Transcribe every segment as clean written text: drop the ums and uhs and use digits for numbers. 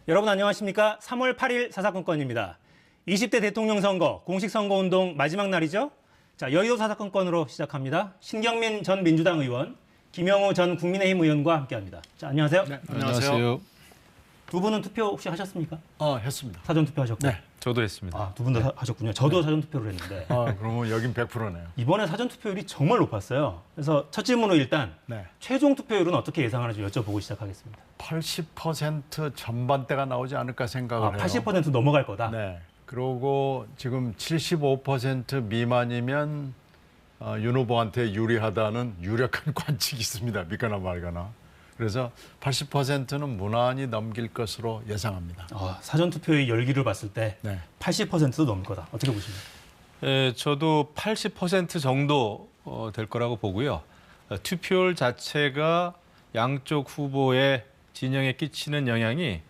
여러분 안녕하십니까? 3월 8일 사사건건입니다. 20대 대통령 선거, 공식 선거운동 마지막 날이죠? 자, 여의도 사사건건으로 시작합니다. 신경민 전 민주당 의원, 김영우 전 국민의힘 의원과 함께합니다. 자, 안녕하세요. 네, 안녕하세요. 두 분은 투표 혹시 하셨습니까? 했습니다. 사전 투표하셨고. 네. 저도 했습니다. 아, 두 분 다 하셨군요. 저도 사전 투표를 했는데. 그러면 여긴 100%네요. 이번에 사전 투표율이 정말 높았어요. 그래서 첫 질문으로 일단 네. 최종 투표율은 어떻게 예상하는지 여쭤보고 시작하겠습니다. 80% 전반대가 나오지 않을까 생각을 해요. 80% 넘어갈 거다? 네. 그리고 지금 75% 미만이면 윤 후보한테 유리하다는 유력한 관측이 있습니다. 믿거나 말거나. 그래서 80%는 무난히 넘길 것으로 예상합니다. 사전 투표의 열기를 봤을 때 네. 80%도 넘을 거다. 어떻게 보십니까? 저도 80% 정도 될 거라고 보고요. 투표율 자체가 양쪽 후보의 진영에 끼치는 영향이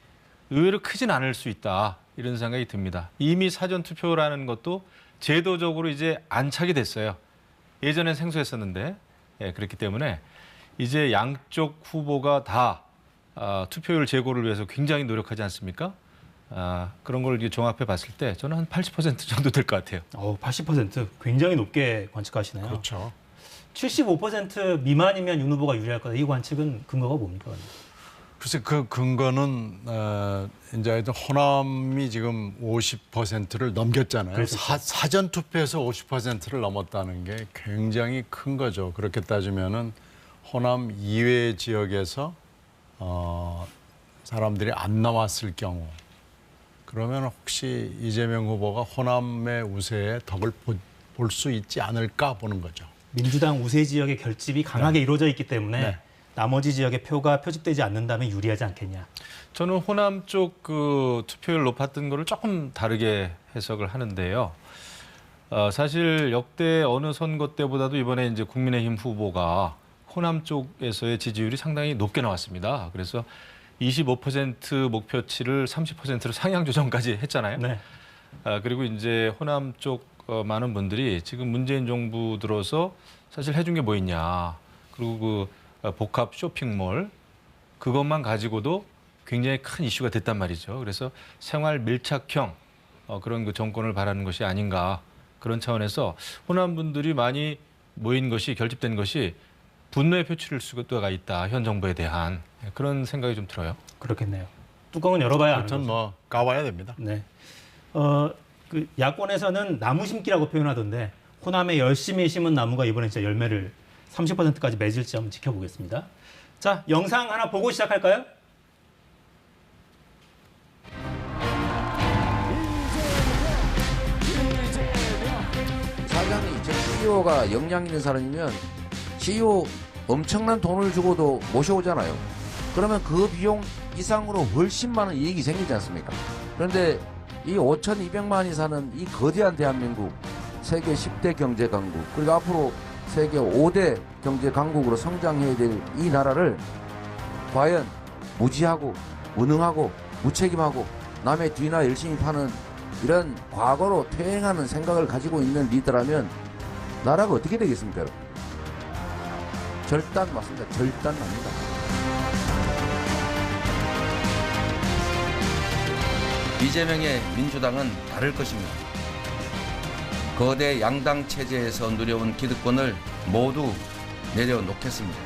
의외로 크진 않을 수 있다. 이런 생각이 듭니다. 이미 사전 투표라는 것도 제도적으로 이제 안착이 됐어요. 예전엔 생소했었는데 그렇기 때문에 이제 양쪽 후보가 다 투표율 제고를 위해서 굉장히 노력하지 않습니까? 그런 걸 이제 종합해 봤을 때 저는 한 80% 정도 될 것 같아요. 80% 굉장히 높게 관측하시네요. 그렇죠. 75% 미만이면 윤 후보가 유리할 거다. 이 관측은 근거가 뭡니까? 글쎄 그 근거는 이제 호남이 지금 50%를 넘겼잖아요. 그렇죠. 사전 투표에서 50%를 넘었다는 게 굉장히 큰 거죠. 그렇게 따지면은 호남 이외 지역에서 사람들이 안 나왔을 경우 그러면 혹시 이재명 후보가 호남의 우세에 덕을 볼 수 있지 않을까 보는 거죠. 민주당 우세 지역의 결집이 강하게 이루어져 있기 때문에 네. 나머지 지역의 표가 표집되지 않는다면 유리하지 않겠냐. 저는 호남 쪽 그 투표율 높았던 거를 조금 다르게 해석을 하는데요. 사실 역대 어느 선거 때보다도 이번에 이제 국민의힘 후보가 호남 쪽에서의 지지율이 상당히 높게 나왔습니다. 그래서 25% 목표치를 30%로 상향 조정까지 했잖아요. 네. 그리고 이제 호남 쪽 많은 분들이 지금 문재인 정부 들어서 사실 해준 게 뭐 있냐. 그리고 그 복합 쇼핑몰 그것만 가지고도 굉장히 큰 이슈가 됐단 말이죠. 그래서 생활 밀착형 그런 그 정권을 바라는 것이 아닌가 그런 차원에서 호남 분들이 많이 모인 것이 결집된 것이 분노의 표출일 수가 있다. 현 정부에 대한 그런 생각이 좀 들어요. 그렇겠네요. 뚜껑은 열어봐야 아는 아무튼 거죠. 까봐야 됩니다. 네. 그 야권에서는 나무 심기라고 표현하던데 호남에 열심히 심은 나무가 이번에 진짜 열매를 30%까지 맺을지 한번 지켜보겠습니다. 자, 영상 하나 보고 시작할까요? 사장이 제 CEO가 역량 있는 사람이면 CEO 엄청난 돈을 주고도 모셔오잖아요. 그러면 그 비용 이상으로 훨씬 많은 이익이 생기지 않습니까? 그런데 이 5,200만이 사는 이 거대한 대한민국, 세계 10대 경제 강국, 그리고 앞으로 세계 5대 경제 강국으로 성장해야 될 이 나라를 과연 무지하고 무능하고 무책임하고 남의 뒤나 열심히 파는 이런 과거로 퇴행하는 생각을 가지고 있는 리더라면 나라가 어떻게 되겠습니까, 여러분? 절단 맞습니다. 절단 납니다. 이재명의 민주당은 다를 것입니다. 거대 양당 체제에서 누려온 기득권을 모두 내려놓겠습니다.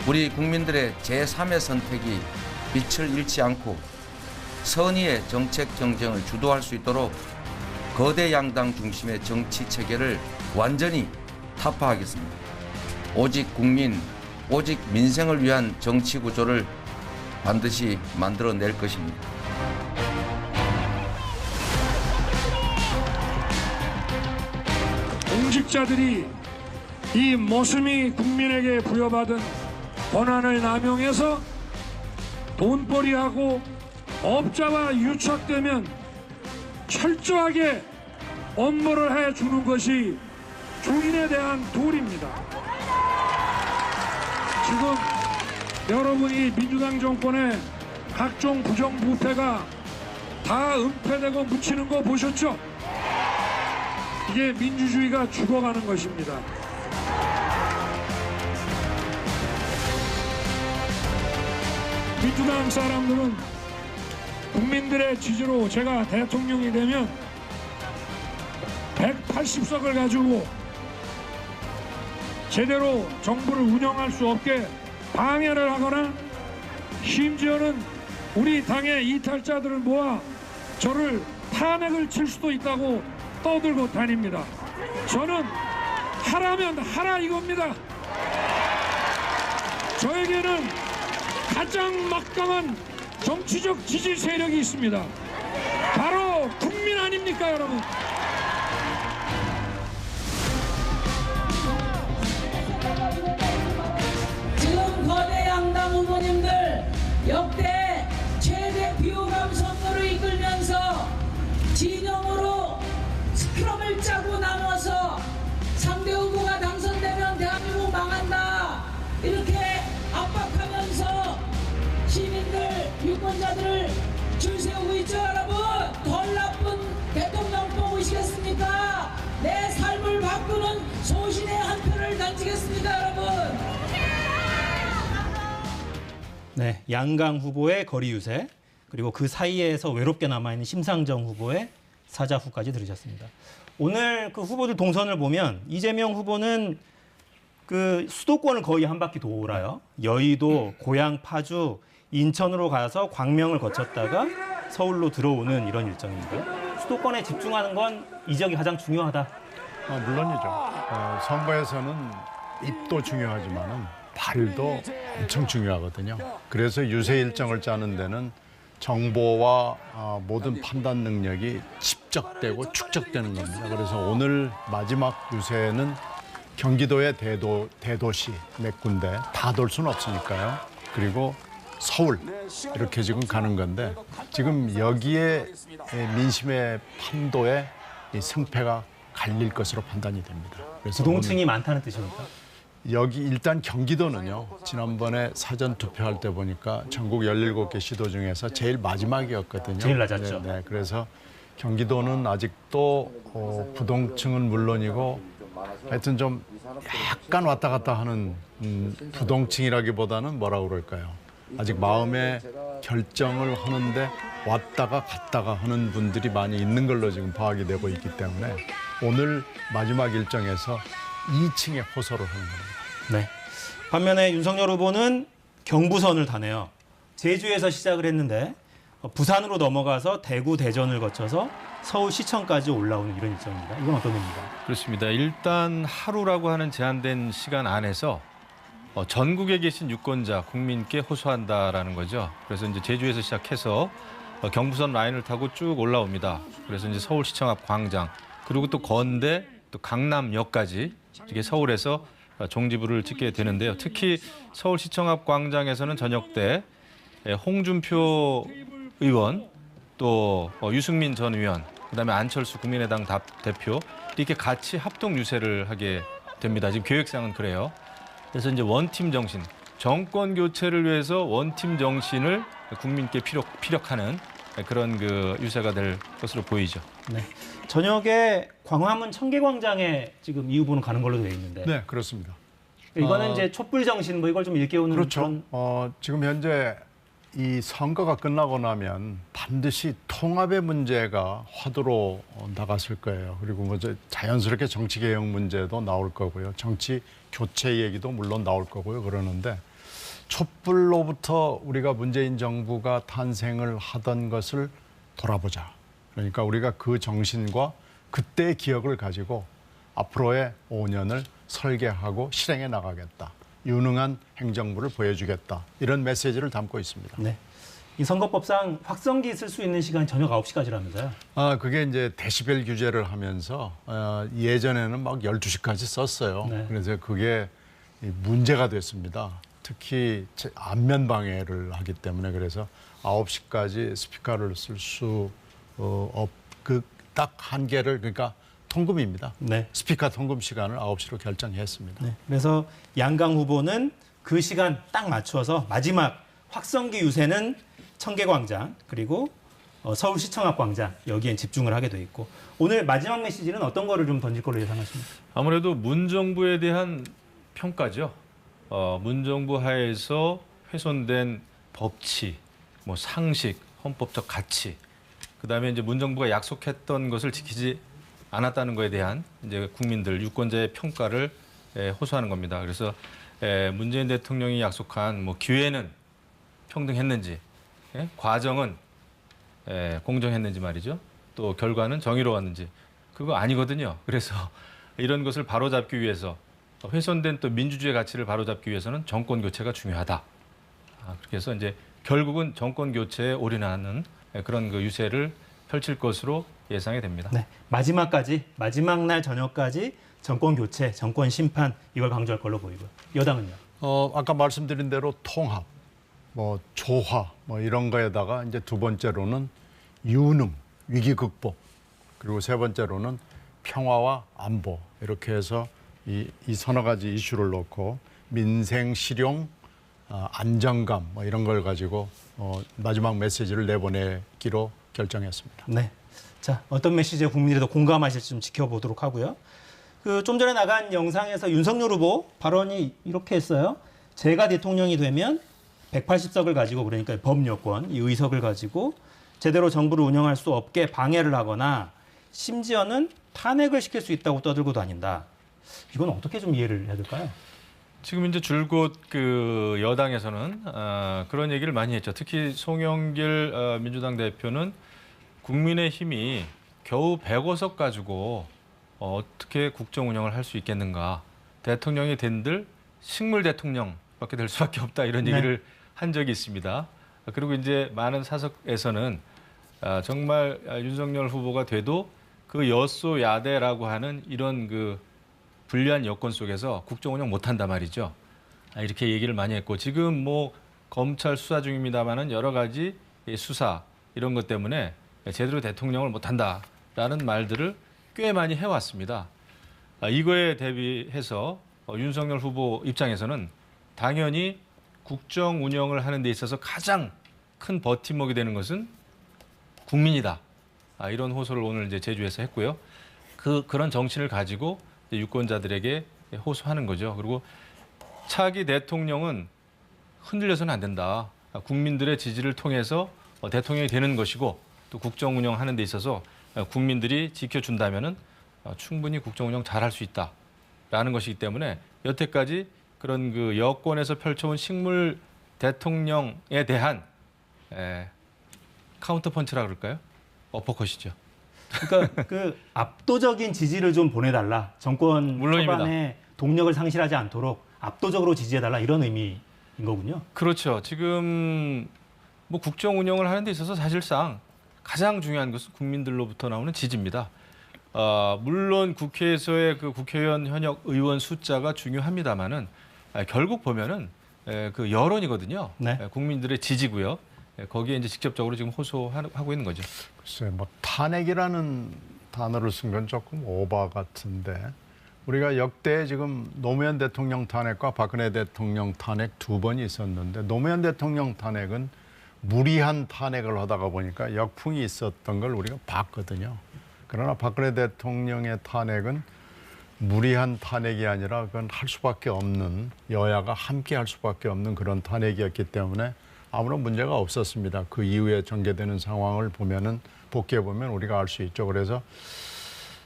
우리 국민들의 제3의 선택이 빛을 잃지 않고 선의의 정책 경쟁을 주도할 수 있도록 거대 양당 중심의 정치 체계를 완전히 타파하겠습니다. 오직 국민, 오직 민생을 위한 정치 구조를 반드시 만들어낼 것입니다. 공직자들이 이 모순이 국민에게 부여받은 권한을 남용해서 돈벌이하고 업자와 유착되면 철저하게 엄벌을 해주는 것이 주인에 대한 도리입니다. 지금 여러분이 민주당 정권의 각종 부정부패가 다 은폐되고 묻히는 거 보셨죠? 이게 민주주의가 죽어가는 것입니다. 민주당 사람들은 국민들의 지지로 제가 대통령이 되면 180석을 가지고 제대로 정부를 운영할 수 없게 방해를 하거나 심지어는 우리 당의 이탈자들을 모아 저를 탄핵을 칠 수도 있다고 떠들고 다닙니다. 저는 하라면 하라 이겁니다. 저에게는 가장 막강한 정치적 지지 세력이 있습니다. 바로 국민 아닙니까, 여러분? 지금 거대 양당 후보님들 역대 최대 비호감 선거를 이끌면서 진영으로 스크럼을 짜고 나눠서 상대 후보가 당선되면 대한민국 망한다 이렇게 압박하면서 시민들 유권자들을 줄 세우고 있죠. 여러분, 덜 나쁜 대통령 뽑으시겠습니까? 내 삶을 바꾸는 소신의 한 표를 던지겠습니까, 여러분? 네, 양강 후보의 거리 유세, 그리고 그 사이에서 외롭게 남아있는 심상정 후보의 사자후까지 들으셨습니다. 오늘 그 후보들 동선을 보면 이재명 후보는 그 수도권을 거의 한 바퀴 돌아요. 여의도, 고양, 파주, 인천으로 가서 광명을 거쳤다가 서울로 들어오는 이런 일정입니다. 수도권에 집중하는 건 이 지역이 가장 중요하다. 물론이죠. 선거에서는 입도 중요하지만은 발도 엄청 중요하거든요. 그래서 유세 일정을 짜는 데는 정보와 모든 판단 능력이 집적되고 축적되는 겁니다. 그래서 오늘 마지막 유세는 경기도의 대도시 몇 군데 다 돌 수는 없으니까요. 그리고 서울 이렇게 지금 가는 건데 지금 여기에 민심의 판도에 이 승패가 갈릴 것으로 판단이 됩니다. 그래서 부동층이 많다는 뜻입니까? 여기 일단 경기도는요. 지난번에 사전 투표할 때 보니까 전국 17개 시도 중에서 제일 마지막이었거든요. 제일 낮았죠. 네, 그래서 경기도는 아직도 부동층은 물론이고 하여튼 좀 약간 왔다 갔다 하는 부동층이라기보다는 뭐라고 그럴까요? 아직 마음의 결정을 하는데 왔다가 갔다가 하는 분들이 많이 있는 걸로 지금 파악이 되고 있기 때문에 오늘 마지막 일정에서 2층에 호소를 하는 겁니다. 네. 반면에 윤석열 후보는 경부선을 타네요. 제주에서 시작을 했는데 부산으로 넘어가서 대구, 대전을 거쳐서 서울시청까지 올라오는 이런 일정입니다. 이건 어떤 의미입니까? 그렇습니다. 일단 하루라고 하는 제한된 시간 안에서 전국에 계신 유권자, 국민께 호소한다라는 거죠. 그래서 이제 제주에서 시작해서 경부선 라인을 타고 쭉 올라옵니다. 그래서 이제 서울시청 앞 광장, 그리고 또 건대, 또 강남역까지 이게 서울에서 종지부를 찍게 되는데요. 특히 서울시청 앞 광장에서는 저녁 때 홍준표 의원, 또 유승민 전 의원, 그다음에 안철수 국민의당 대표 이렇게 같이 합동 유세를 하게 됩니다. 지금 계획상은 그래요. 그래서 이제 원팀 정신, 정권 교체를 위해서 원팀 정신을 국민께 피력하는 그런 그 유세가 될 것으로 보이죠. 네. 저녁에 광화문 청계광장에 지금 이 후보는 가는 걸로 되어 있는데. 네, 그렇습니다. 이거는 이제 촛불 정신 뭐 이걸 좀 일깨우는 그렇죠. 그런 지금 현재 이 선거가 끝나고 나면 반드시 통합의 문제가 화두로 나갔을 거예요. 그리고 뭐 자연스럽게 정치 개혁 문제도 나올 거고요. 정치 교체 얘기도 물론 나올 거고요. 그러는데 촛불로부터 우리가 문재인 정부가 탄생을 하던 것을 돌아보자. 그러니까 우리가 그 정신과 그때의 기억을 가지고 앞으로의 5년을 설계하고 실행해 나가겠다. 유능한 행정부를 보여주겠다. 이런 메시지를 담고 있습니다. 네. 이 선거법상 확성기 쓸 수 있는 시간이 저녁 9시까지라면서요. 그게 이제 데시벨 규제를 하면서 예전에는 막 12시까지 썼어요. 네. 그래서 그게 문제가 됐습니다. 특히 안면 방해를 하기 때문에 그래서 9시까지 스피커를 쓸 수 딱 한 개를 그러니까 통금입니다. 네. 스피커 통금 시간을 9시로 결정했습니다. 네. 그래서 양강 후보는 그 시간 딱 맞춰서 마지막 확성기 유세는 청계광장 그리고 서울시청 앞 광장 여기엔 집중을 하게 돼 있고 오늘 마지막 메시지는 어떤 거를 좀 던질 걸로 예상하십니까? 아무래도 문정부에 대한 평가죠. 문정부 하에서 훼손된 법치, 뭐 상식, 헌법적 가치, 그다음에 이제 문정부가 약속했던 것을 지키지 않았다는 것에 대한 이제 국민들 유권자의 평가를 호소하는 겁니다. 그래서 문재인 대통령이 약속한 뭐 기회는 평등했는지, 과정은 공정했는지 말이죠. 또 결과는 정의로웠는지 그거 아니거든요. 그래서 이런 것을 바로잡기 위해서 훼손된 또 민주주의 가치를 바로잡기 위해서는 정권 교체가 중요하다. 그렇게 해서 이제 결국은 정권 교체에 올인하는 그런 그 유세를 펼칠 것으로 예상이 됩니다. 네, 마지막 날 저녁까지 정권 교체, 정권 심판 이걸 강조할 걸로 보이고요. 여당은요? 아까 말씀드린 대로 통합, 뭐 조화, 뭐 이런 거에다가 이제 두 번째로는 유능, 위기 극복, 그리고 세 번째로는 평화와 안보 이렇게 해서 이 서너 가지 이슈를 놓고 민생 실용, 안정감 뭐 이런 걸 가지고 마지막 메시지를 내보내기로 결정했습니다. 네. 자, 어떤 메시지에 국민들이 더 공감하실지 좀 지켜보도록 하고요. 그 좀 전에 나간 영상에서 윤석열 후보 발언이 이렇게 했어요. 제가 대통령이 되면 180석을 가지고 그러니까 법여권, 이 의석을 가지고 제대로 정부를 운영할 수 없게 방해를 하거나 심지어는 탄핵을 시킬 수 있다고 떠들고 다닌다. 이건 어떻게 좀 이해를 해야 될까요? 지금 이제 줄곧 그 여당에서는 그런 얘기를 많이 했죠. 특히 송영길 민주당 대표는 국민의힘이 겨우 105석 가지고 어떻게 국정 운영을 할 수 있겠는가. 대통령이 된들 식물 대통령밖에 될 수밖에 없다. 이런 얘기를 한 적이 있습니다. 그리고 이제 많은 사석에서는 정말 윤석열 후보가 돼도 그 여소야대라고 하는 이런 그 불리한 여건 속에서 국정 운영 못한단 말이죠. 이렇게 얘기를 많이 했고 지금 뭐 검찰 수사 중입니다만은 여러 가지 수사 이런 것 때문에 제대로 대통령을 못한다라는 말들을 꽤 많이 해왔습니다. 이거에 대비해서 윤석열 후보 입장에서는 당연히 국정 운영을 하는 데 있어서 가장 큰 버팀목이 되는 것은 국민이다. 이런 호소를 오늘 이제 제주에서 했고요. 그런 정신을 가지고 유권자들에게 호소하는 거죠. 그리고 차기 대통령은 흔들려서는 안 된다. 국민들의 지지를 통해서 대통령이 되는 것이고 또 국정 운영하는 데 있어서 국민들이 지켜준다면은 충분히 국정 운영 잘할 수 있다라는 것이기 때문에 여태까지 그런 그 여권에서 펼쳐온 식물 대통령에 대한 카운터 펀치라 그럴까요? 어퍼컷이죠. 그러니까 그 압도적인 지지를 좀 보내달라. 정권 물론입니다. 초반에 동력을 상실하지 않도록 압도적으로 지지해달라 이런 의미인 거군요. 그렇죠. 지금 뭐 국정 운영을 하는 데 있어서 사실상 가장 중요한 것은 국민들로부터 나오는 지지입니다. 물론 국회에서의 그 국회의원 현역 의원 숫자가 중요합니다만은 결국 보면은 그 여론이거든요. 네. 국민들의 지지고요. 거기에 이제 직접적으로 지금 호소하고 있는 거죠. 글쎄, 뭐 탄핵이라는 단어를 쓴 건 조금 오바 같은데 우리가 역대 지금 노무현 대통령 탄핵과 박근혜 대통령 탄핵 두 번이 있었는데 노무현 대통령 탄핵은 무리한 탄핵을 하다가 보니까 역풍이 있었던 걸 우리가 봤거든요. 그러나 박근혜 대통령의 탄핵은 무리한 탄핵이 아니라 그건 할 수밖에 없는 여야가 함께 할 수밖에 없는 그런 탄핵이었기 때문에 아무런 문제가 없었습니다. 그 이후에 전개되는 상황을 보면은 복귀해 보면 우리가 알 수 있죠. 그래서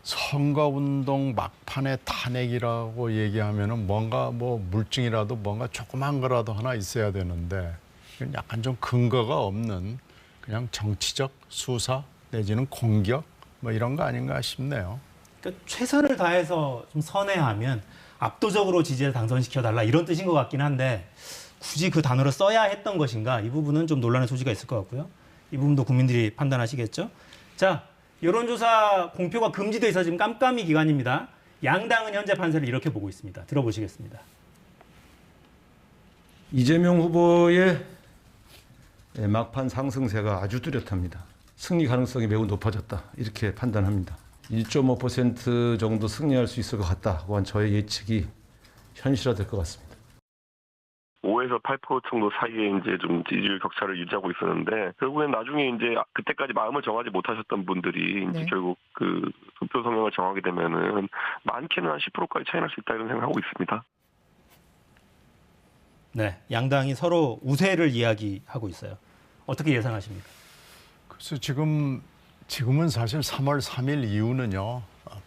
선거운동 막판에 탄핵이라고 얘기하면은 뭔가 뭐 물증이라도 뭔가 조그만 거라도 하나 있어야 되는데 이건 약간 좀 근거가 없는 그냥 정치적 수사 내지는 공격 뭐 이런 거 아닌가 싶네요. 그러니까 최선을 다해서 좀 선회하면 압도적으로 지지를 당선시켜달라 이런 뜻인 것 같긴 한데 굳이 그 단어를 써야 했던 것인가 이 부분은 좀 논란의 소지가 있을 것 같고요. 이 부분도 국민들이 판단하시겠죠. 자, 여론조사 공표가 금지돼 있어 지금 깜깜이 기간입니다. 양당은 현재 판세를 이렇게 보고 있습니다. 들어보시겠습니다. 이재명 후보의 막판 상승세가 아주 뚜렷합니다. 승리 가능성이 매우 높아졌다 이렇게 판단합니다. 1.5% 정도 승리할 수 있을 것 같다고 한 저의 예측이 현실화될 것 같습니다. 5에서 8% 정도 사이에 이제 좀 지지율 격차를 유지하고 있었는데 결국엔 나중에 이제 그때까지 마음을 정하지 못하셨던 분들이 이제 결국 그 투표 성향을 정하게 되면은 많게는 한 10%까지 차이 날 수 있다 이런 생각하고 있습니다. 네, 양당이 서로 우세를 이야기하고 있어요. 어떻게 예상하십니까? 그래서 지금은 사실 3월 3일 이후는요,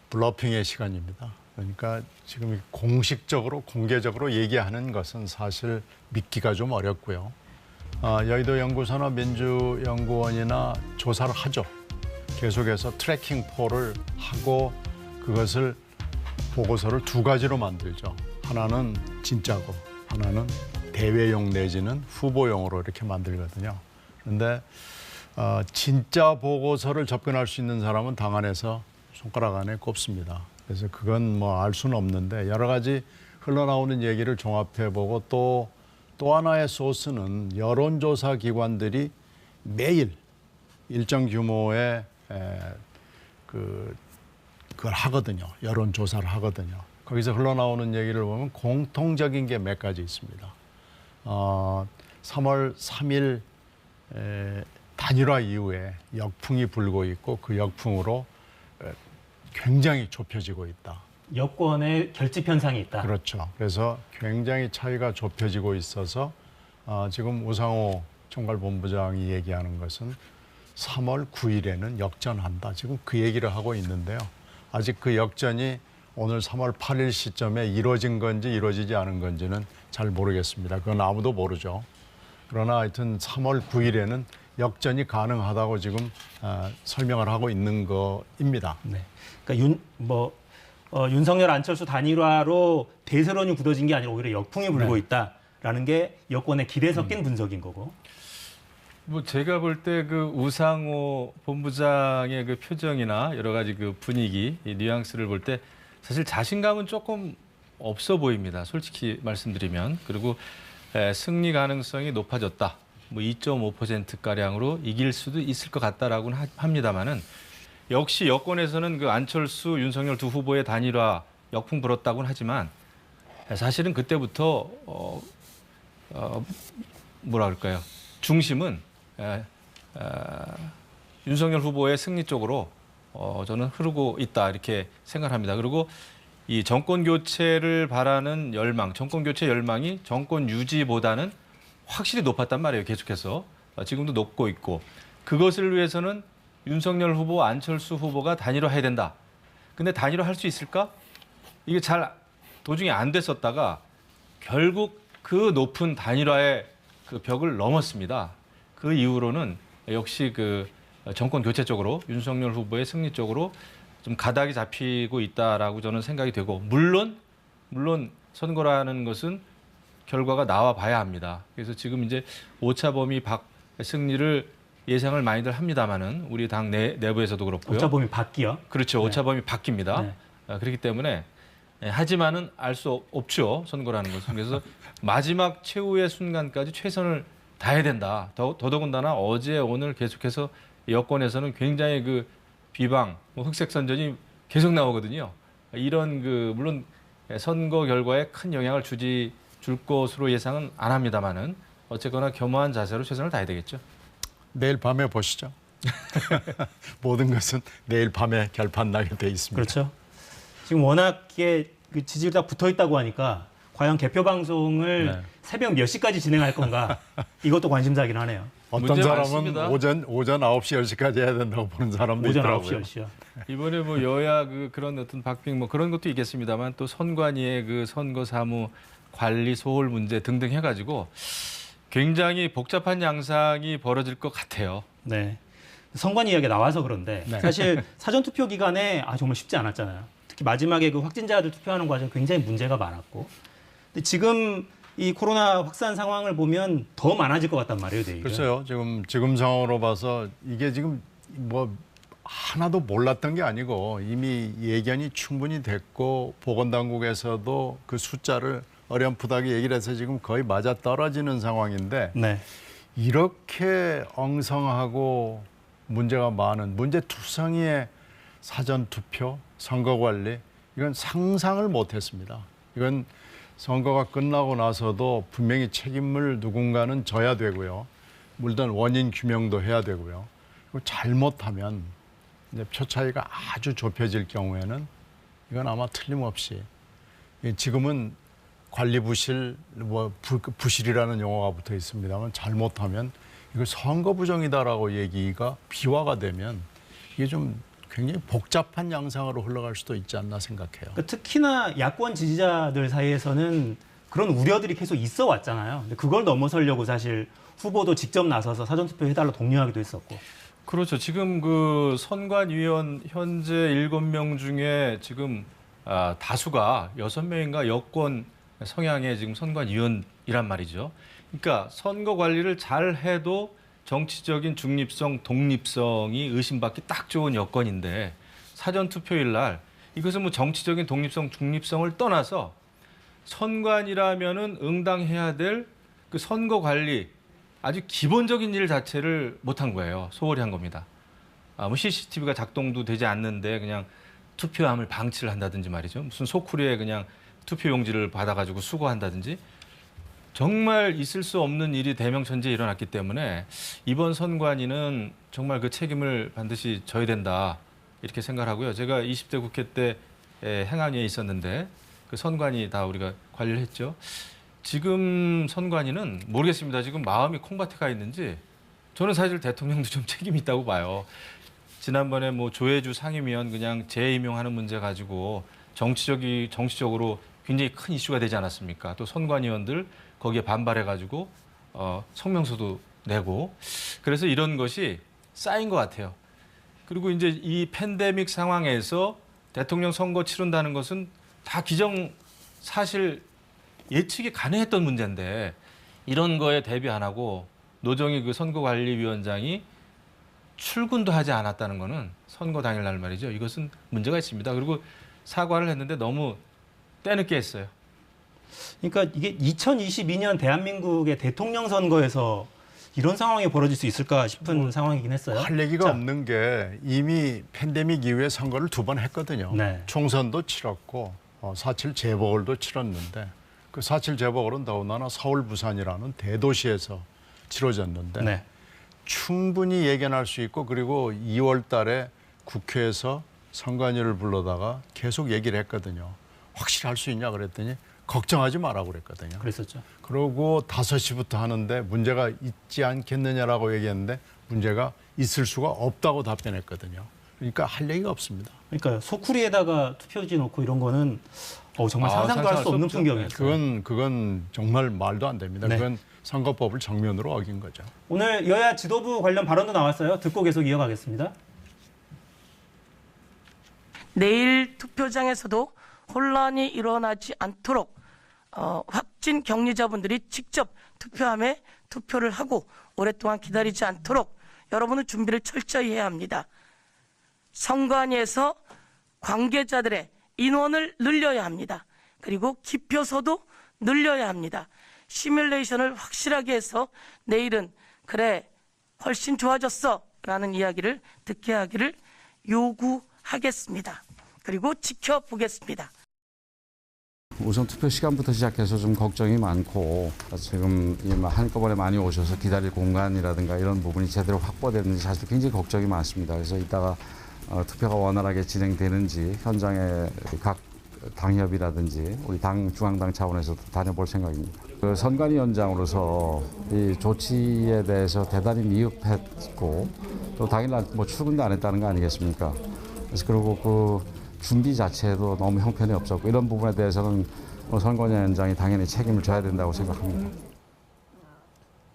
블러핑의 시간입니다. 그러니까 지금 공식적으로 공개적으로 얘기하는 것은 사실 믿기가 좀 어렵고요. 여의도 연구소나 민주연구원이나 조사를 하죠. 계속해서 트래킹 폴을 하고 그것을 보고서를 두 가지로 만들죠. 하나는 진짜고 하나는 대외용 내지는 후보용으로 이렇게 만들거든요. 그런데 진짜 보고서를 접근할 수 있는 사람은 당 안에서 손가락 안에 꼽습니다. 그래서 그건 뭐 알 수는 없는데 여러 가지 흘러나오는 얘기를 종합해보고 또 하나의 소스는 여론조사 기관들이 매일 일정 규모의 그걸 하거든요. 여론조사를 하거든요. 거기서 흘러나오는 얘기를 보면 공통적인 게 몇 가지 있습니다. 3월 3일 단일화 이후에 역풍이 불고 있고 그 역풍으로 굉장히 좁혀지고 있다. 여권의 결집 현상이 있다. 그렇죠. 그래서 굉장히 차이가 좁혀지고 있어서 지금 우상호 총괄본부장이 얘기하는 것은 3월 9일에는 역전한다. 지금 그 얘기를 하고 있는데요. 아직 그 역전이 오늘 3월 8일 시점에 이루어진 건지 이루어지지 않은 건지는 잘 모르겠습니다. 그건 아무도 모르죠. 그러나 하여튼 3월 9일에는 역전이 가능하다고 지금 설명을 하고 있는 거입니다. 네. 그러니까 윤석열 안철수 단일화로 대세론이 굳어진 게 아니라 오히려 역풍이 불고 있다라는 게 여권의 기대 섞인 분석인 거고. 뭐 제가 볼 때 그 우상호 본부장의 그 표정이나 여러 가지 그 분위기, 이 뉘앙스를 볼 때 사실 자신감은 조금 없어 보입니다. 솔직히 말씀드리면. 그리고 승리 가능성이 높아졌다. 뭐 2.5%가량으로 이길 수도 있을 것 같다라고는 합니다만은 역시 여권에서는 그 안철수, 윤석열 두 후보의 단일화 역풍 불었다고는 하지만 사실은 그때부터 뭐라 그럴까요? 중심은 윤석열 후보의 승리 쪽으로 저는 흐르고 있다 이렇게 생각합니다. 그리고 이 정권 교체를 바라는 열망, 정권 교체 열망이 정권 유지보다는 확실히 높았단 말이에요. 계속해서 지금도 높고 있고 그것을 위해서는 윤석열 후보, 안철수 후보가 단일화해야 된다. 근데 단일화 할 수 있을까? 이게 잘 도중에 안 됐었다가 결국 그 높은 단일화의 그 벽을 넘었습니다. 그 이후로는 역시 그 정권 교체 쪽으로 윤석열 후보의 승리 쪽으로 좀 가닥이 잡히고 있다라고 저는 생각이 되고 물론 선거라는 것은 결과가 나와 봐야 합니다. 그래서 지금 이제 오차 범위 밖 승리를 예상을 많이들 합니다만은 우리 당 내부에서도 그렇고요. 오차 범위 밖이요? 그렇죠. 네. 오차 범위 바뀝니다. 네. 그렇기 때문에 하지만은 알 수 없죠. 선거라는 것은. 그래서 마지막 최후의 순간까지 최선을 다해야 된다. 더더군다나 어제 오늘 계속해서 여권에서는 굉장히 그 비방, 흑색 선전이 계속 나오거든요. 이런 그 물론 선거 결과에 큰 영향을 줄 것으로 예상은 안 합니다만은 어쨌거나 겸허한 자세로 최선을 다해야 되겠죠. 내일 밤에 보시죠. 모든 것은 내일 밤에 결판 나게 돼 있습니다. 그렇죠. 지금 워낙에 그 지지율 다 붙어 있다고 하니까 과연 개표 방송을 새벽 몇 시까지 진행할 건가 이것도 관심사긴 하네요. 어떤 사람은 많습니다. 오전 9시 10시까지 해야 된다고 보는 사람도 오전 있더라고요. 9시, 10시요. 이번에 뭐 여야 그런 어떤 박빙 뭐 그런 것도 있겠습니다만 또 선관위의 그 선거 사무 관리 소홀 문제 등등 해가지고 굉장히 복잡한 양상이 벌어질 것 같아요. 네. 선관 이야기가 나와서 그런데 사실 사전 투표 기간에 정말 쉽지 않았잖아요. 특히 마지막에 그 확진자들 투표하는 과정 굉장히 문제가 많았고. 근데 지금 이 코로나 확산 상황을 보면 더 많아질 것 같단 말이에요, 내일. 글쎄요. 지금 상황으로 봐서 이게 지금 뭐 하나도 몰랐던 게 아니고 이미 예견이 충분히 됐고 보건당국에서도 그 숫자를 어렴풋하게 얘기를 해서 지금 거의 맞아 떨어지는 상황인데 네. 이렇게 엉성하고 문제가 많은 문제투성이의 사전투표, 선거관리 이건 상상을 못했습니다. 이건 선거가 끝나고 나서도 분명히 책임을 누군가는 져야 되고요. 물론 원인 규명도 해야 되고요. 그리고 잘못하면 이제 표 차이가 아주 좁혀질 경우에는 이건 아마 틀림없이 지금은 관리 부실, 부실이라는 용어가 붙어 있습니다만 잘못하면 이거 선거 부정이다라고 얘기가 비화가 되면 이게 좀 굉장히 복잡한 양상으로 흘러갈 수도 있지 않나 생각해요. 그러니까 특히나 야권 지지자들 사이에서는 그런 우려들이 계속 있어 왔잖아요. 근데 그걸 넘어서려고 사실 후보도 직접 나서서 사전투표 해달라 독려하기도 했었고. 그렇죠. 지금 그 선관위원 현재 7명 중에 지금 다수가 6명인가 여권 성향의 지금 선관위원이란 말이죠. 그러니까 선거 관리를 잘 해도 정치적인 중립성, 독립성이 의심받기 딱 좋은 여건인데 사전 투표일 날 이것은 뭐 정치적인 독립성, 중립성을 떠나서 선관이라면은 응당해야 될 그 선거 관리 아주 기본적인 일 자체를 못한 거예요. 소홀히 한 겁니다. 뭐 CCTV가 작동도 되지 않는데 그냥 투표함을 방치를 한다든지 말이죠. 무슨 소쿠리에 그냥 투표용지를 받아가지고 수거한다든지 정말 있을 수 없는 일이 대명천지에 일어났기 때문에 이번 선관위는 정말 그 책임을 반드시 져야 된다 이렇게 생각하고요. 제가 20대 국회 때 행안위에 있었는데 그 선관위 다 우리가 관리를 했죠. 지금 선관위는 모르겠습니다. 지금 마음이 콩밭에 가 있는지 저는 사실 대통령도 좀 책임이 있다고 봐요. 지난번에 뭐 조혜주 상임위원 그냥 재임용하는 문제 가지고 정치적으로 굉장히 큰 이슈가 되지 않았습니까? 또 선관위원들 거기에 반발해가지고 성명서도 내고 그래서 이런 것이 쌓인 것 같아요. 그리고 이제 이 팬데믹 상황에서 대통령 선거 치른다는 것은 다 사실 예측이 가능했던 문제인데 이런 거에 대비 안 하고 노정희 그 선거관리위원장이 출근도 하지 않았다는 거는 선거 당일날 말이죠. 이것은 문제가 있습니다. 그리고 사과를 했는데 너무 때늦게 했어요. 그러니까 이게 2022년 대한민국의 대통령 선거에서 이런 상황이 벌어질 수 있을까 싶은 상황이긴 했어요. 할 얘기가 없는 게 이미 팬데믹 이후에 선거를 2번 했거든요. 네. 총선도 치렀고 4.7 재보궐도 치렀는데 그 4.7 재보궐은 더군다나 서울, 부산이라는 대도시에서 치러졌는데 네. 충분히 예견할 수 있고 그리고 2월 달에 국회에서 선관위를 불러다가 계속 얘기를 했거든요. 확실히 할 수 있냐 그랬더니 걱정하지 마라고 그랬거든요. 그랬었죠. 그러고 5시부터 하는데 문제가 있지 않겠느냐라고 얘기했는데 문제가 있을 수가 없다고 답변했거든요. 그러니까 할 얘기가 없습니다. 그러니까 소쿠리에다가 투표지 놓고 이런 거는 정말 상상도 할 수 없는 풍경이었어요. 그건 정말 말도 안 됩니다. 네. 그건 선거법을 정면으로 어긴 거죠. 오늘 여야 지도부 관련 발언도 나왔어요. 듣고 계속 이어가겠습니다. 내일 투표장에서도 혼란이 일어나지 않도록 확진 격리자분들이 직접 투표함에 투표를 하고 오랫동안 기다리지 않도록 여러분은 준비를 철저히 해야 합니다. 선관위에서 관계자들의 인원을 늘려야 합니다. 그리고 기표소도 늘려야 합니다. 시뮬레이션을 확실하게 해서 내일은 그래 훨씬 좋아졌어 라는 이야기를 듣게 하기를 요구하겠습니다. 그리고 지켜보겠습니다. 우선 투표 시간부터 시작해서 좀 걱정이 많고 지금 한꺼번에 많이 오셔서 기다릴 공간이라든가 이런 부분이 제대로 확보됐는지 사실 굉장히 걱정이 많습니다. 그래서 이따가 투표가 원활하게 진행되는지 현장에 각 당협이라든지 우리 중앙당 차원에서도 다녀볼 생각입니다. 그 선관위원장으로서 이 조치에 대해서 대단히 미흡했고 또 당일날 뭐 출근도 안 했다는 거 아니겠습니까? 그래서 그리고 그 준비 자체도 너무 형편이 없었고 이런 부분에 대해서는 선관위원장이 당연히 책임을 져야 된다고 생각합니다.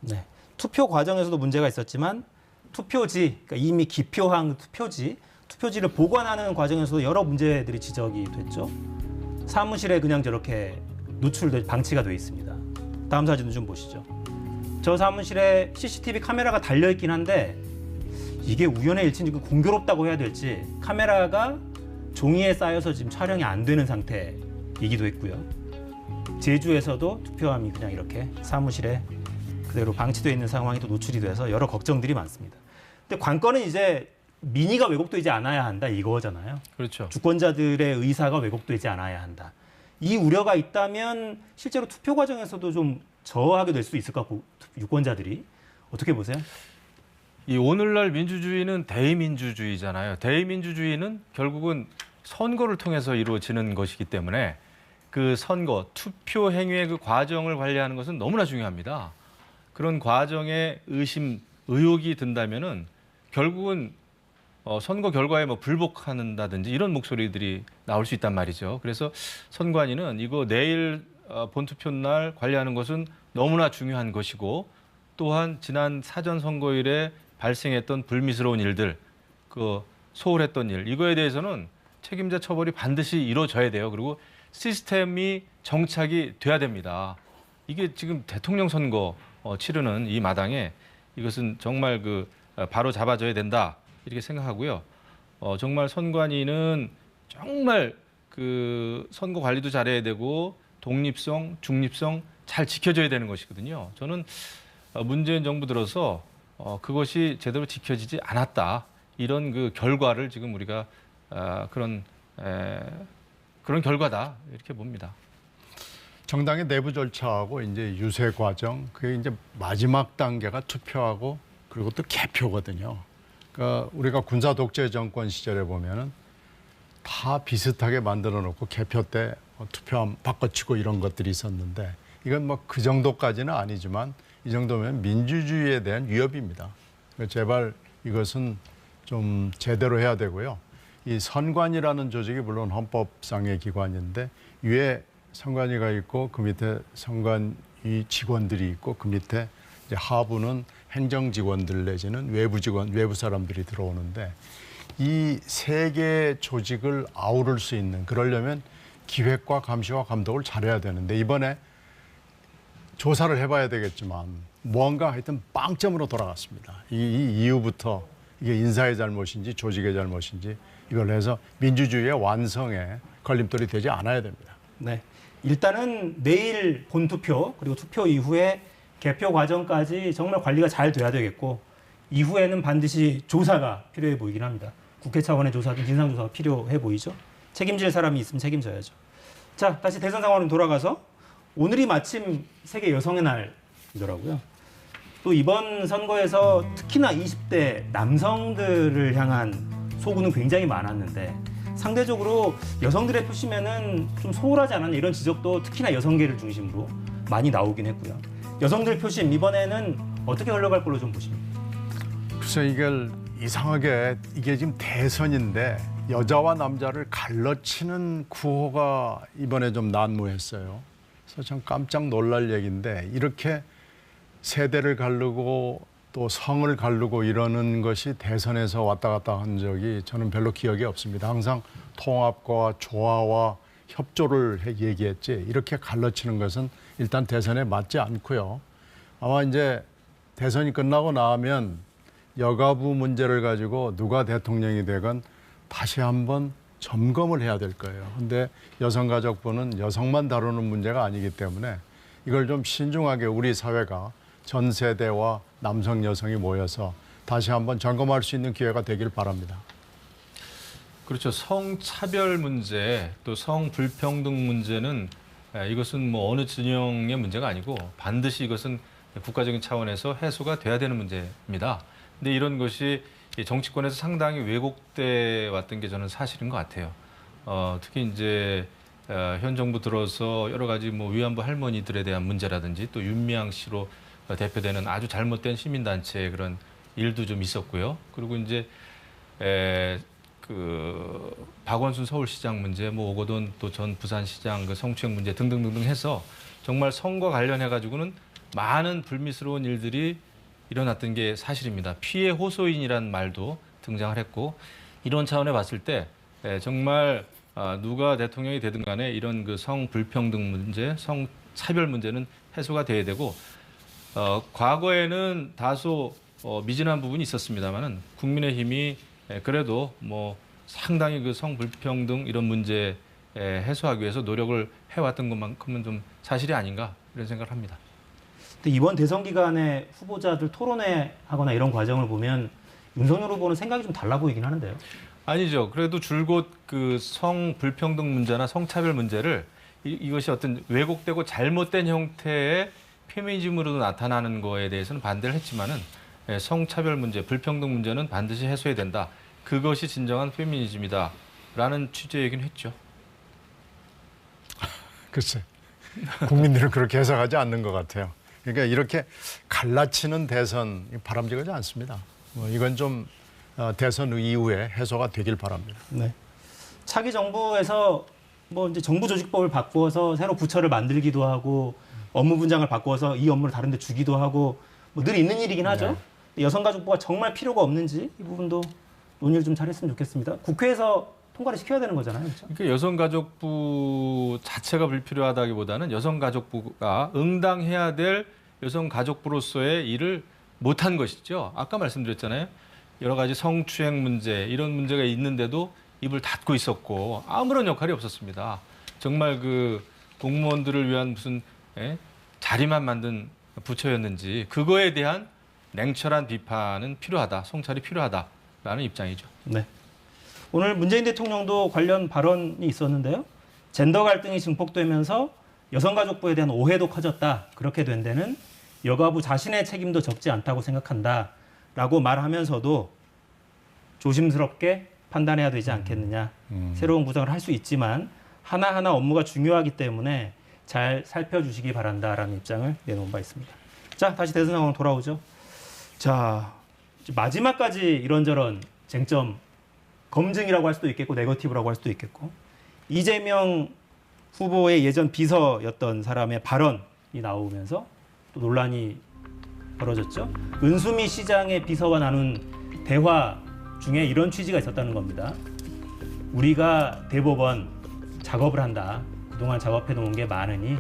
네, 투표 과정에서도 문제가 있었지만 투표지, 그러니까 이미 기표한 투표지를 보관하는 과정에서도 여러 문제들이 지적이 됐죠. 사무실에 그냥 저렇게 방치가 돼 있습니다. 다음 사진을 좀 보시죠. 저 사무실에 CCTV 카메라가 달려 있긴 한데 이게 우연의 일치인지 공교롭다고 해야 될지 카메라가 종이에 쌓여서 지금 촬영이 안 되는 상태이기도 했고요. 제주에서도 투표함이 그냥 이렇게 사무실에 그대로 방치되어 있는 상황이 또 노출이 돼서 여러 걱정들이 많습니다. 근데 관건은 이제 민의가 왜곡되지 않아야 한다 이거잖아요. 그렇죠. 주권자들의 의사가 왜곡되지 않아야 한다. 이 우려가 있다면 실제로 투표 과정에서도 좀 저하게 될 수 있을 것 같고 유권자들이 어떻게 보세요? 이 오늘날 민주주의는 대의민주주의잖아요. 대의민주주의는 결국은 선거를 통해서 이루어지는 것이기 때문에 그 그 선거, 투표 행위의 그 과정을 관리하는 것은 너무나 중요합니다. 그런 과정에 의혹이 든다면은 결국은 선거 결과에 뭐 불복한다든지 이런 목소리들이 나올 수 있단 말이죠. 그래서 선관위는 이거 내일 본투표 날 관리하는 것은 너무나 중요한 것이고, 또한 지난 사전 선거일에 발생했던 불미스러운 일들, 그 소홀했던 일, 이거에 대해서는 책임자 처벌이 반드시 이루어져야 돼요. 그리고 시스템이 정착이 돼야 됩니다. 이게 지금 대통령 선거 치르는 이 마당에 이것은 정말 바로 잡아줘야 된다, 이렇게 생각하고요. 정말 선관위는 정말 선거 관리도 잘해야 되고 독립성, 중립성 잘 지켜줘야 되는 것이거든요. 저는 문재인 정부 들어서 그것이 제대로 지켜지지 않았다, 이런 결과를 지금 우리가 그런 결과다, 이렇게 봅니다. 정당의 내부 절차하고 이제 유세 과정, 그게 이제 마지막 단계가 투표하고 그리고 또 개표거든요. 그러니까 우리가 군사 독재 정권 시절에 보면은 다 비슷하게 만들어 놓고 개표 때 투표 바꿔치고 이런 것들이 있었는데, 이건 뭐 그 정도까지는 아니지만 이 정도면 민주주의에 대한 위협입니다. 그러니까 제발 이것은 좀 제대로 해야 되고요. 이 선관위라는 조직이 물론 헌법상의 기관인데 위에 선관위가 있고 그 밑에 선관위 직원들이 있고 그 밑에 이제 하부는 행정 직원들 내지는 외부 직원, 외부 사람들이 들어오는데, 이 세 개의 조직을 아우를 수 있는, 그러려면 기획과 감시와 감독을 잘해야 되는데 이번에 조사를 해봐야 되겠지만 뭔가 하여튼 빵점으로 돌아갔습니다. 이 이후부터 이게 인사의 잘못인지 조직의 잘못인지 이걸 해서 민주주의의 완성에 걸림돌이 되지 않아야 됩니다. 네, 일단은 내일 본투표 그리고 투표 이후에 개표 과정까지 정말 관리가 잘 돼야 되겠고, 이후에는 반드시 조사가 필요해 보이긴 합니다. 국회 차원의 조사든 진상조사가 필요해 보이죠. 책임질 사람이 있으면 책임져야죠. 자, 다시 대선 상황으로 돌아가서 오늘이 마침 세계 여성의 날이더라고요. 또 이번 선거에서 특히나 20대 남성들을 향한 소구는 굉장히 많았는데, 상대적으로 여성들의 표심에는 좀 소홀하지 않았냐, 이런 지적도 특히나 여성계를 중심으로 많이 나오긴 했고요. 여성들 표심 이번에는 어떻게 흘러갈 걸로 좀 보십니까? 글쎄, 이걸 이상하게 이게 지금 대선인데 여자와 남자를 갈라치는 구호가 이번에 좀 난무했어요. 그래서 참 깜짝 놀랄 얘기인데, 이렇게 세대를 가르고 또 성을 가르고 이러는 것이 대선에서 왔다 갔다 한 적이 저는 별로 기억이 없습니다. 항상 통합과 조화와 협조를 얘기했지, 이렇게 갈라치는 것은 일단 대선에 맞지 않고요. 아마 이제 대선이 끝나고 나면 여가부 문제를 가지고 누가 대통령이 되건 다시 한번 점검을 해야 될 거예요. 근데 여성가족부는 여성만 다루는 문제가 아니기 때문에 이걸 좀 신중하게 우리 사회가 전 세대와 남성, 여성이 모여서 다시 한번 점검할 수 있는 기회가 되길 바랍니다. 그렇죠. 성차별 문제, 또 성불평등 문제는 이것은 뭐 어느 진영의 문제가 아니고 반드시 이것은 국가적인 차원에서 해소가 돼야 되는 문제입니다. 근데 이런 것이 정치권에서 상당히 왜곡돼 왔던 게 저는 사실인 것 같아요. 특히 이제 현 정부 들어서 여러 가지 뭐 위안부 할머니들에 대한 문제라든지 또 윤미향 씨로 대표되는 아주 잘못된 시민단체의 그런 일도 좀 있었고요. 그리고 이제 박원순 서울시장 문제, 뭐 오거돈 또 전 부산시장 그 성추행 문제 등등등등 해서 정말 선거 관련해 가지고는 많은 불미스러운 일들이 일어났던 게 사실입니다. 피해 호소인이라는 말도 등장을 했고, 이런 차원에 봤을 때 정말 누가 대통령이 되든 간에 이런 그 성불평등 문제, 성차별 문제는 해소가 돼야 되고, 과거에는 다소 미진한 부분이 있었습니다만은 국민의힘이 그래도 뭐 상당히 그 성불평등 이런 문제 해소하기 위해서 노력을 해왔던 것만큼은 좀 사실이 아닌가, 이런 생각을 합니다. 근데 이번 대선 기간에 후보자들 토론회하거나 이런 과정을 보면 윤석열 후보는 생각이 좀 달라 보이긴 하는데요. 아니죠. 그래도 줄곧 그 성불평등 문제나 성차별 문제를 이것이 어떤 왜곡되고 잘못된 형태의 페미니즘으로도 나타나는 거에 대해서는 반대를 했지만은 성차별 문제, 불평등 문제는 반드시 해소해야 된다. 그것이 진정한 페미니즘이다라는 취지의 얘기는 했죠. 글쎄, 국민들은 그렇게 해석하지 않는 것 같아요. 그러니까 이렇게 갈라치는 대선 바람직하지 않습니다. 이건 좀 대선 이후에 해소가 되길 바랍니다. 네. 차기 정부에서 뭐 이제 정부 조직법을 바꾸어서 새로 부처를 만들기도 하고 업무 분장을 바꾸어서 이 업무를 다른 데 주기도 하고 뭐 늘 있는 일이긴 하죠. 네. 여성가족부가 정말 필요가 없는지 이 부분도 논의를 좀 잘했으면 좋겠습니다. 국회에서 통과를 시켜야 되는 거잖아요. 그렇죠? 그러니까 여성가족부 자체가 불필요하다기보다는 여성가족부가 응당해야 될 여성가족부로서의 일을 못한 것이죠. 아까 말씀드렸잖아요. 여러 가지 성추행 문제 이런 문제가 있는데도 입을 닫고 있었고 아무런 역할이 없었습니다. 정말 그 공무원들을 위한 무슨 자리만 만든 부처였는지 그거에 대한 냉철한 비판은 필요하다. 성찰이 필요하다라는 입장이죠. 네. 오늘 문재인 대통령도 관련 발언이 있었는데요. 젠더 갈등이 증폭되면서 여성가족부에 대한 오해도 커졌다. 그렇게 된 데는 여가부 자신의 책임도 적지 않다고 생각한다라고 말하면서도 조심스럽게 판단해야 되지 않겠느냐. 새로운 구성을 할 수 있지만 하나하나 업무가 중요하기 때문에 잘 살펴주시기 바란다라는 입장을 내놓은 바 있습니다. 자, 다시 대선 상황 돌아오죠. 자, 마지막까지 이런저런 쟁점 검증이라고 할 수도 있겠고 네거티브라고 할 수도 있겠고 이재명 후보의 예전 비서였던 사람의 발언이 나오면서 또 논란이 벌어졌죠. 은수미 시장의 비서와 나눈 대화 중에 이런 취지가 있었다는 겁니다. 우리가 대법원 작업을 한다. 그동안 작업해 놓은 게 많으니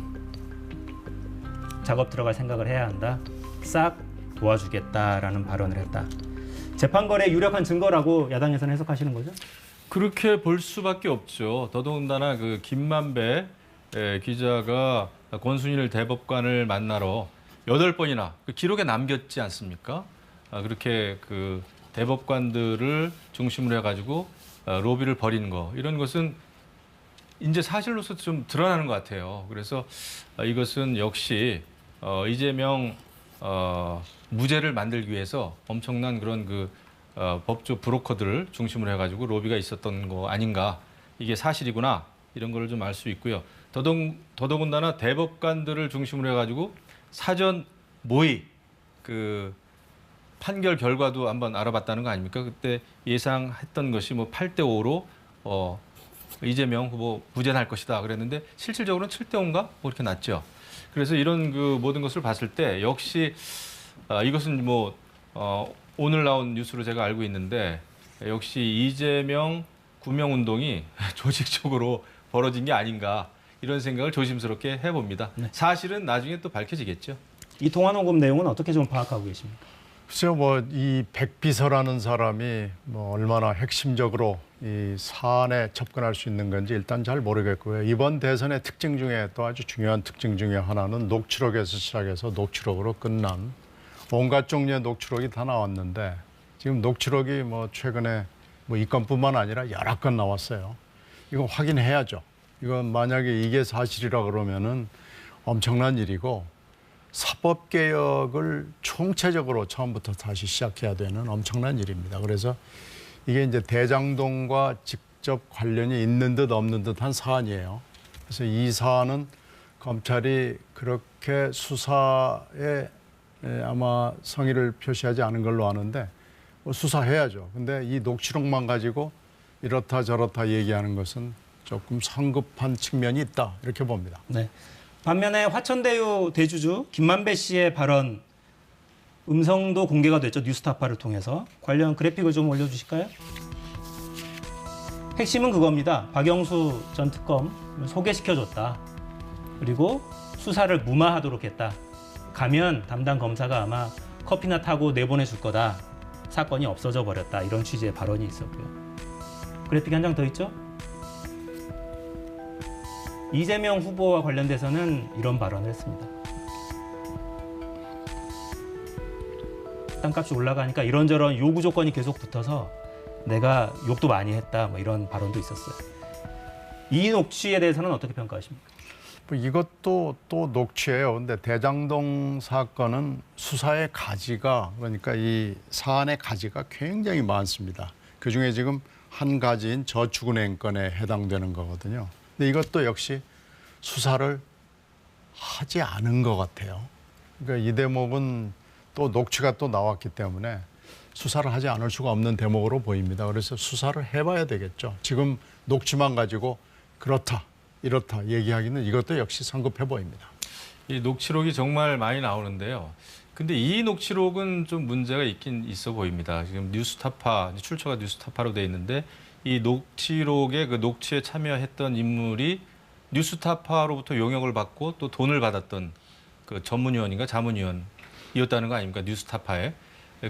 작업 들어갈 생각을 해야 한다. 싹 도와주겠다라는 발언을 했다. 재판거래의 유력한 증거라고 야당에서는 해석하시는 거죠? 그렇게 볼 수밖에 없죠. 더더군다나 그 김만배 기자가 권순일 대법관을 만나러 8번이나 그 기록에 남겼지 않습니까? 그렇게 그 대법관들을 중심으로 해가지고 로비를 벌이는 거 이런 것은 이제 사실로서 좀 드러나는 것 같아요. 그래서 이것은 역시 이재명 무죄를 만들기 위해서 엄청난 그런 그 법조 브로커들을 중심으로 해가지고 로비가 있었던 거 아닌가. 이게 사실이구나. 이런 거를 좀 알 수 있고요. 더더군다나 대법관들을 중심으로 해가지고 사전 모의 그 판결 결과도 한번 알아봤다는 거 아닙니까? 그때 예상했던 것이 뭐 8대5로 이재명 후보 무죄 날 것이다 그랬는데 실질적으로는 7대5인가? 뭐 이렇게 났죠. 그래서 이런 그 모든 것을 봤을 때 역시 이것은 뭐 오늘 나온 뉴스로 제가 알고 있는데 역시 이재명 구명운동이 조직적으로 벌어진 게 아닌가 이런 생각을 조심스럽게 해봅니다. 네. 사실은 나중에 또 밝혀지겠죠. 이 통화 녹음 내용은 어떻게 좀 파악하고 계십니까? 글쎄요, 뭐 이 백비서라는 사람이 뭐 얼마나 핵심적으로 이 사안에 접근할 수 있는 건지 일단 잘 모르겠고요. 이번 대선의 특징 중에 또 아주 중요한 특징 중에 하나는 녹취록에서 시작해서 녹취록으로 끝난 온갖 종류의 녹취록이 다 나왔는데 지금 녹취록이 뭐 최근에 뭐 이 건뿐만 아니라 여러 건 나왔어요. 이거 확인해야죠. 이건 만약에 이게 사실이라 그러면은 엄청난 일이고 사법개혁을 총체적으로 처음부터 다시 시작해야 되는 엄청난 일입니다. 그래서 이게 이제 대장동과 직접 관련이 있는 듯 없는 듯한 사안이에요. 그래서 이 사안은 검찰이 그렇게 수사에 아마 성의를 표시하지 않은 걸로 아는데 뭐 수사해야죠. 근데 이 녹취록만 가지고 이렇다 저렇다 얘기하는 것은 조금 성급한 측면이 있다 이렇게 봅니다. 네. 반면에 화천대유 대주주 김만배 씨의 발언 음성도 공개가 됐죠. 뉴스타파를 통해서. 관련 그래픽을 좀 올려주실까요? 핵심은 그겁니다. 박영수 전 특검 소개시켜줬다. 그리고 수사를 무마하도록 했다. 가면 담당 검사가 아마 커피나 타고 내보내줄 거다. 사건이 없어져 버렸다. 이런 취지의 발언이 있었고요. 그래픽 한 장 더 있죠? 이재명 후보와 관련돼서는 이런 발언을 했습니다. 땅값이 올라가니까 이런저런 요구 조건이 계속 붙어서 내가 욕도 많이 했다. 뭐 이런 발언도 있었어요. 이 녹취에 대해서는 어떻게 평가하십니까? 뭐 이것도 또 녹취예요. 근데 대장동 사건은 수사의 가지가 그러니까 이 사안의 가지가 굉장히 많습니다. 그중에 지금 한 가지인 저축은행 건에 해당되는 거거든요. 근데 이것도 역시 수사를 하지 않은 것 같아요. 그러니까 이 대목은 또 녹취가 또 나왔기 때문에 수사를 하지 않을 수가 없는 대목으로 보입니다. 그래서 수사를 해봐야 되겠죠. 지금 녹취만 가지고 그렇다, 이렇다 얘기하기는 이것도 역시 성급해 보입니다. 이 녹취록이 정말 많이 나오는데요. 근데 이 녹취록은 좀 문제가 있긴 있어 보입니다. 지금 뉴스타파, 출처가 뉴스타파로 돼 있는데 이 녹취록에 그 녹취에 참여했던 인물이 뉴스타파로부터 용역을 받고 또 돈을 받았던 그 전문위원인가 자문위원이었다는 거 아닙니까? 뉴스타파에.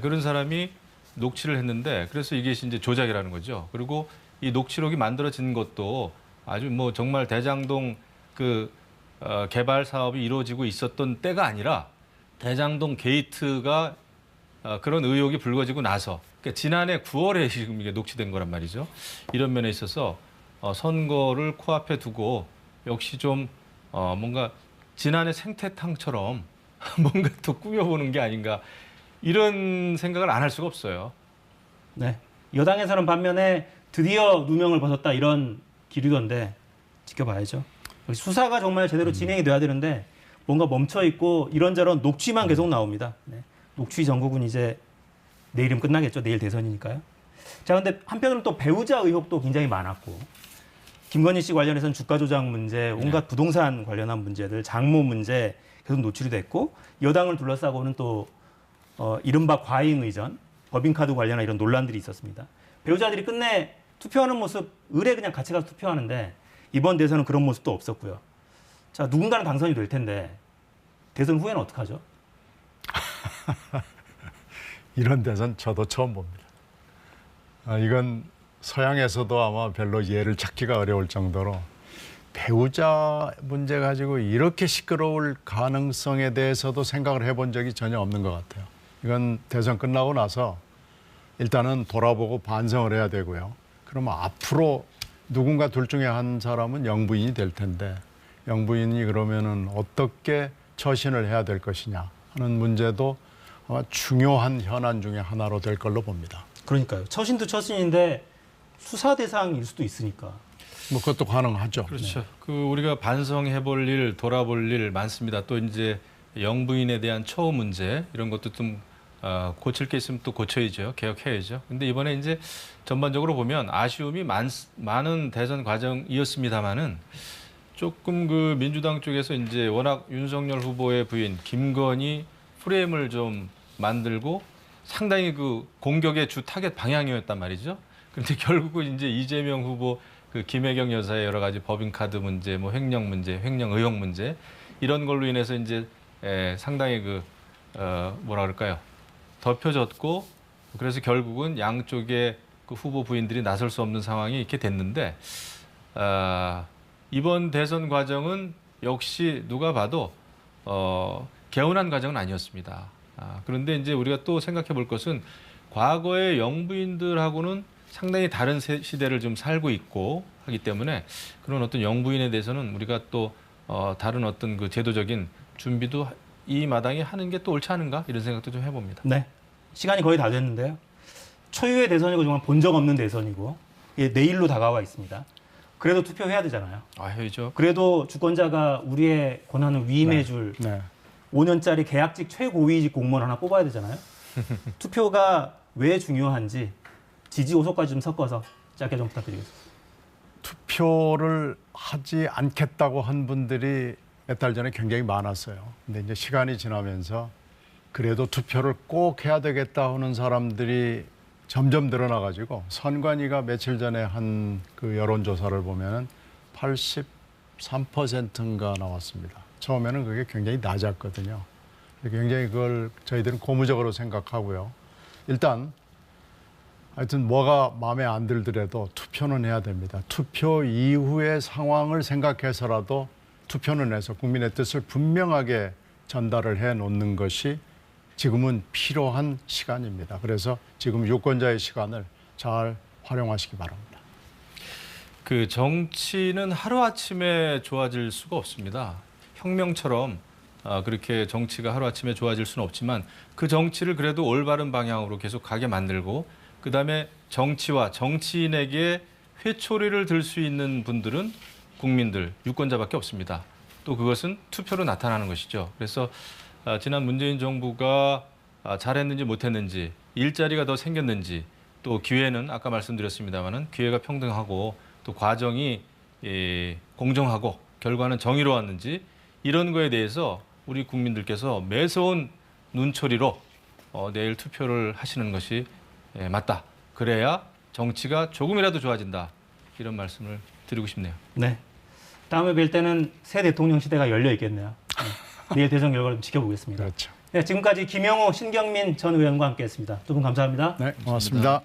그런 사람이 녹취를 했는데 그래서 이게 이제 조작이라는 거죠. 그리고 이 녹취록이 만들어진 것도 아주 뭐 정말 대장동 그 개발 사업이 이루어지고 있었던 때가 아니라 대장동 게이트가 그런 의혹이 불거지고 나서 그러니까 지난해 9월에 지금 이게 녹취된 거란 말이죠. 이런 면에 있어서 선거를 코앞에 두고 역시 좀 뭔가 지난해 생태탕처럼 뭔가 또 꾸며보는 게 아닌가 이런 생각을 안 할 수가 없어요. 네. 여당에서는 반면에 드디어 누명을 벗었다 이런 기류던데 지켜봐야죠. 수사가 정말 제대로 진행이 돼야 되는데 뭔가 멈춰 있고 이런저런 녹취만 계속 나옵니다. 네. 녹취 정국은 이제 내일이면 끝나겠죠. 내일 대선이니까요. 자, 근데 한편으로는 또 배우자 의혹도 굉장히 많았고 김건희 씨 관련해서는 주가 조작 문제, 온갖 부동산 관련한 문제들, 장모 문제 계속 노출이 됐고 여당을 둘러싸고는 또 이른바 과잉 의전, 법인카드 관련한 이런 논란들이 있었습니다. 배우자들이 끝내 투표하는 모습, 의뢰 그냥 같이 가서 투표하는데 이번 대선은 그런 모습도 없었고요. 자, 누군가는 당선이 될 텐데 대선 후에는 어떡하죠? 이런 대선 저도 처음 봅니다. 이건 서양에서도 아마 별로 예를 찾기가 어려울 정도로 배우자 문제 가지고 이렇게 시끄러울 가능성에 대해서도 생각을 해본 적이 전혀 없는 것 같아요. 이건 대선 끝나고 나서 일단은 돌아보고 반성을 해야 되고요. 그러면 앞으로 누군가 둘 중에 한 사람은 영부인이 될 텐데 영부인이 그러면은 어떻게 처신을 해야 될 것이냐 하는 문제도 아마 중요한 현안 중에 하나로 될 걸로 봅니다. 그러니까요. 처신도 처신인데 수사 대상일 수도 있으니까. 뭐 그것도 가능하죠. 그렇죠. 네. 그 우리가 반성해볼 일, 돌아볼 일 많습니다. 또 이제 영부인에 대한 처우 문제 이런 것도 좀 고칠 게 있으면 또 고쳐야죠. 개혁해야죠. 근데 이번에 이제 전반적으로 보면 아쉬움이 많은 대선 과정이었습니다만은 조금 그 민주당 쪽에서 이제 워낙 윤석열 후보의 부인 김건희 프레임을 좀 만들고 상당히 그 공격의 주 타겟 방향이었단 말이죠. 그런데 결국은 이제 이재명 후보 그 김혜경 여사의 여러 가지 법인카드 문제, 뭐 횡령 문제, 횡령 의혹 문제 이런 걸로 인해서 이제 상당히 그 뭐라 그럴까요? 덮여졌고 그래서 결국은 양쪽의 그 후보 부인들이 나설 수 없는 상황이 이렇게 됐는데 이번 대선 과정은 역시 누가 봐도 개운한 과정은 아니었습니다. 그런데 이제 우리가 또 생각해 볼 것은 과거의 영부인들하고는 상당히 다른 시대를 좀 살고 있고 하기 때문에 그런 어떤 영부인에 대해서는 우리가 또 다른 어떤 그 제도적인 준비도 이 마당에 하는 게 또 옳지 않은가 이런 생각도 좀 해봅니다. 네, 시간이 거의 다 됐는데요. 초유의 대선이고 정말 본 적 없는 대선이고 이게 내일로 다가와 있습니다. 그래도 투표해야 되잖아요. 해야죠. 그래도 주권자가 우리의 권한을 위임해줄 5년짜리 계약직 최고위직 공무원 하나 뽑아야 되잖아요. 투표가 왜 중요한지 지지 오소까지 좀 섞어서 짧게 좀 부탁드리겠습니다. 투표를 하지 않겠다고 한 분들이 몇 달 전에 굉장히 많았어요. 근데 이제 시간이 지나면서 그래도 투표를 꼭 해야 되겠다 하는 사람들이 점점 늘어나가지고 선관위가 며칠 전에 한 그 여론조사를 보면은 83%인가 나왔습니다. 처음에는 그게 굉장히 낮았거든요. 굉장히 그걸 저희들은 고무적으로 생각하고요. 일단 하여튼 뭐가 마음에 안 들더라도 투표는 해야 됩니다. 투표 이후의 상황을 생각해서라도 투표는 해서 국민의 뜻을 분명하게 전달을 해 놓는 것이 지금은 필요한 시간입니다. 그래서 지금 유권자의 시간을 잘 활용하시기 바랍니다. 그 정치는 하루아침에 좋아질 수가 없습니다. 혁명처럼 그렇게 정치가 하루아침에 좋아질 수는 없지만 그 정치를 그래도 올바른 방향으로 계속 가게 만들고 그다음에 정치와 정치인에게 회초리를 들 수 있는 분들은 국민들, 유권자밖에 없습니다. 또 그것은 투표로 나타나는 것이죠. 그래서 지난 문재인 정부가 잘했는지 못했는지, 일자리가 더 생겼는지, 또 기회는 아까 말씀드렸습니다마는 기회가 평등하고 또 과정이 공정하고 결과는 정의로웠는지 이런 거에 대해서 우리 국민들께서 매서운 눈초리로 내일 투표를 하시는 것이 맞다. 그래야 정치가 조금이라도 좋아진다. 이런 말씀을 드리고 싶네요. 네. 다음에 뵐 때는 새 대통령 시대가 열려 있겠네요. 네. 내일 대선 결과를 좀 지켜보겠습니다. 그렇죠. 네, 지금까지 김영호, 신경민 전 의원과 함께했습니다. 두 분 감사합니다. 네, 고맙습니다.